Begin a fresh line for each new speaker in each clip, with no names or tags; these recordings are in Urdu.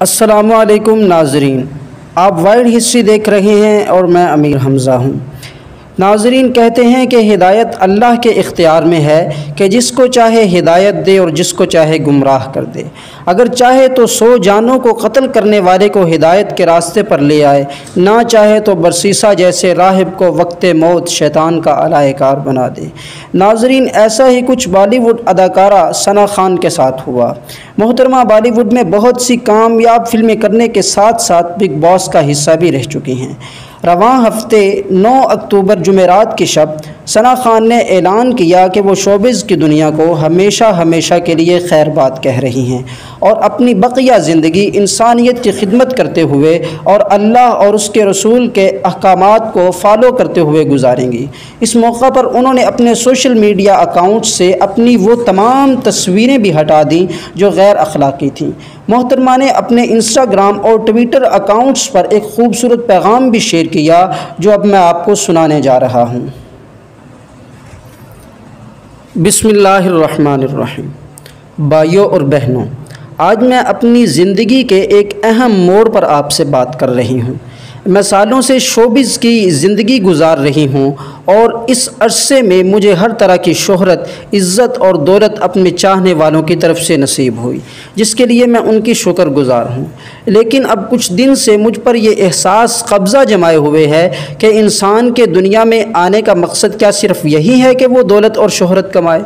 السلام علیکم ناظرین، آپ وائڈ ہسٹری دیکھ رہے ہیں اور میں امیر حمزہ ہوں۔ ناظرین، کہتے ہیں کہ ہدایت اللہ کے اختیار میں ہے کہ جس کو چاہے ہدایت دے اور جس کو چاہے گمراہ کر دے۔ اگر چاہے تو 100 جانوں کو قتل کرنے والے کو ہدایت کے راستے پر لے آئے، نہ چاہے تو برسیسہ جیسے راہب کو وقت موت شیطان کا الائے کار بنا دے۔ ناظرین، ایسا ہی کچھ بالی ووڈ اداکارہ ثنا خان کے ساتھ ہوا۔ محترمہ بالی ووڈ میں بہت سی کامیاب فلمیں کرنے کے ساتھ ساتھ بگ باس کا حصہ بھی رہ چکی ہیں۔ رواں ہفتے 9 اکتوبر جمعرات کی شب ثنا خان نے اعلان کیا کہ وہ شوبز کی دنیا کو ہمیشہ کے لیے خیر بات کہہ رہی ہیں اور اپنی بقیہ زندگی انسانیت کی خدمت کرتے ہوئے اور اللہ اور اس کے رسول کے احکامات کو فالو کرتے ہوئے گزاریں گی۔ اس موقع پر انہوں نے اپنے سوشل میڈیا اکاؤنٹ سے اپنی وہ تمام تصویریں بھی ہٹا دیں جو غیر اخلاقی تھیں۔ محترمہ نے اپنے انسٹاگرام اور ٹویٹر اکاؤنٹس پر ایک خوبصورت پیغام بھی شیئر کیا جو اب میں آپ کو سنانے جا رہا ہوں۔ بسم اللہ الرحمن الرحیم۔ بھائیوں اور بہنوں، آج میں اپنی زندگی کے ایک اہم موڑ پر آپ سے بات کر رہی ہوں۔ میں سالوں سے شوبز کی زندگی گزار رہی ہوں اور اس عرصے میں مجھے ہر طرح کی شہرت، عزت اور دولت اپنے چاہنے والوں کی طرف سے نصیب ہوئی، جس کے لیے میں ان کی شکر گزار ہوں۔ لیکن اب کچھ دن سے مجھ پر یہ احساس قبضہ جمائے ہوئے ہے کہ انسان کے دنیا میں آنے کا مقصد کیا صرف یہی ہے کہ وہ دولت اور شہرت کمائے؟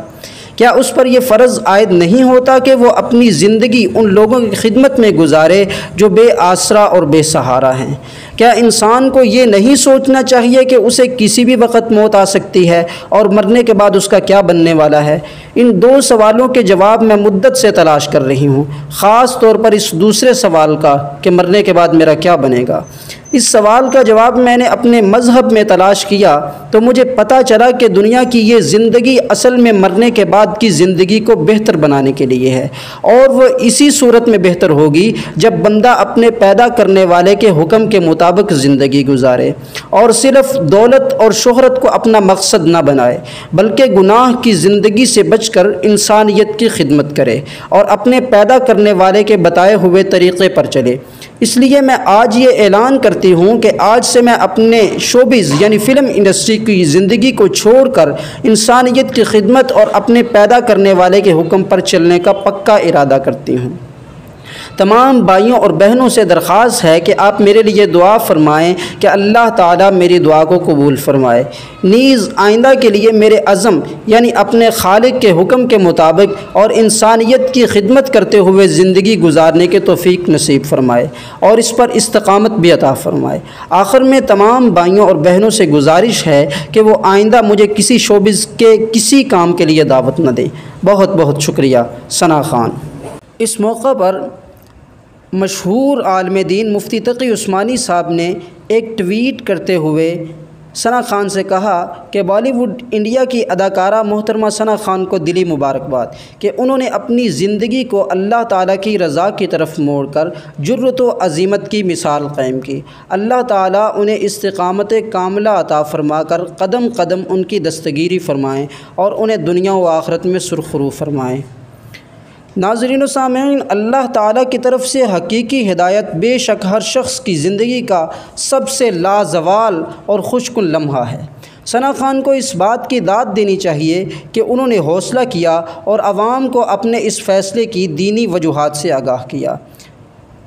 کیا اس پر یہ فرض عائد نہیں ہوتا کہ وہ اپنی زندگی ان لوگوں کی خدمت میں گزارے جو بے آسرا اور بے سہارا ہیں؟ کیا انسان کو یہ نہیں سوچنا چاہیے کہ اسے کسی بھی وقت موت آ سکتی ہے اور مرنے کے بعد اس کا کیا بننے والا ہے؟ ان 2 سوالوں کے جواب میں مدت سے تلاش کر رہی ہوں، خاص طور پر اس دوسرے سوال کا کہ مرنے کے بعد میرا کیا بنے گا۔ اس سوال کا جواب میں نے اپنے مذہب میں تلاش کیا تو مجھے پتہ چلا کہ دنیا کی یہ زندگی اصل میں مرنے کے بعد کی زندگی کو بہتر بنانے کے لیے ہے، اور وہ اسی صورت میں بہتر ہوگی جب بندہ اپنے پیدا کرنے والے کے حکم کے مطابق زندگی گزارے اور صرف دولت اور شہرت کو اپنا مقصد نہ بنائے، بلکہ گناہ کی زندگی سے بچ کر انسانیت کی خدمت کرے اور اپنے پیدا کرنے والے کے بتائے ہوئے طریقے پر چلے۔ اس لیے میں آج یہ اعلان کرتی ہوں کہ آج سے میں اپنے شوبز یعنی فلم انڈسٹری کی زندگی کو چھوڑ کر انسانیت کی خدمت اور اپنے پیدا کرنے والے کے حکم پر چلنے کا پکا ارادہ کرتی ہوں۔ تمام بھائیوں اور بہنوں سے درخواست ہے کہ آپ میرے لیے دعا فرمائیں کہ اللہ تعالیٰ میری دعا کو قبول فرمائے، نیز آئندہ کے لیے میرے عزم یعنی اپنے خالق کے حکم کے مطابق اور انسانیت کی خدمت کرتے ہوئے زندگی گزارنے کے توفیق نصیب فرمائے اور اس پر استقامت بھی عطا فرمائے۔ آخر میں تمام بھائیوں اور بہنوں سے گزارش ہے کہ وہ آئندہ مجھے کسی شوبز کے کسی کام کے لیے دعوت نہ دیں۔ بہت بہت شکریہ۔ ثنا خان۔ اس موقع پر مشہور عالم دین مفتی تقی عثمانی صاحب نے ایک ٹویٹ کرتے ہوئے ثنا خان سے کہا کہ بالی ووڈ انڈیا کی اداکارہ محترمہ ثنا خان کو دلی مبارکباد کہ انہوں نے اپنی زندگی کو اللہ تعالیٰ کی رضا کی طرف موڑ کر جرأت و عزیمت کی مثال قائم کی۔ اللہ تعالیٰ انہیں استقامت کاملہ عطا فرما کر قدم قدم ان کی دستگیری فرمائیں اور انہیں دنیا و آخرت میں سرخرو فرمائیں۔ ناظرین و سامعین، اللہ تعالیٰ کی طرف سے حقیقی ہدایت بے شک ہر شخص کی زندگی کا سب سے لازوال اور خوش کن لمحہ ہے۔ ثنا خان کو اس بات کی داد دینی چاہیے کہ انہوں نے حوصلہ کیا اور عوام کو اپنے اس فیصلے کی دینی وجوہات سے آگاہ کیا۔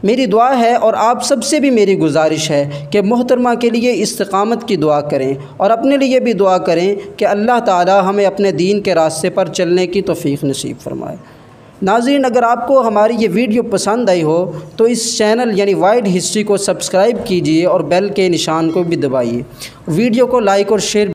میری دعا ہے اور آپ سب سے بھی میری گزارش ہے کہ محترمہ کے لیے استقامت کی دعا کریں اور اپنے لیے بھی دعا کریں کہ اللہ تعالیٰ ہمیں اپنے دین کے راستے پر چلنے کی توفیق نصیب فرمائے۔ ناظرین، اگر آپ کو ہماری یہ ویڈیو پسند آئی ہو تو اس چینل یعنی وائڈ ہسٹری کو سبسکرائب کیجیے اور بیل کے نشان کو بھی دبائیے۔ ویڈیو کو لائک اور شیئر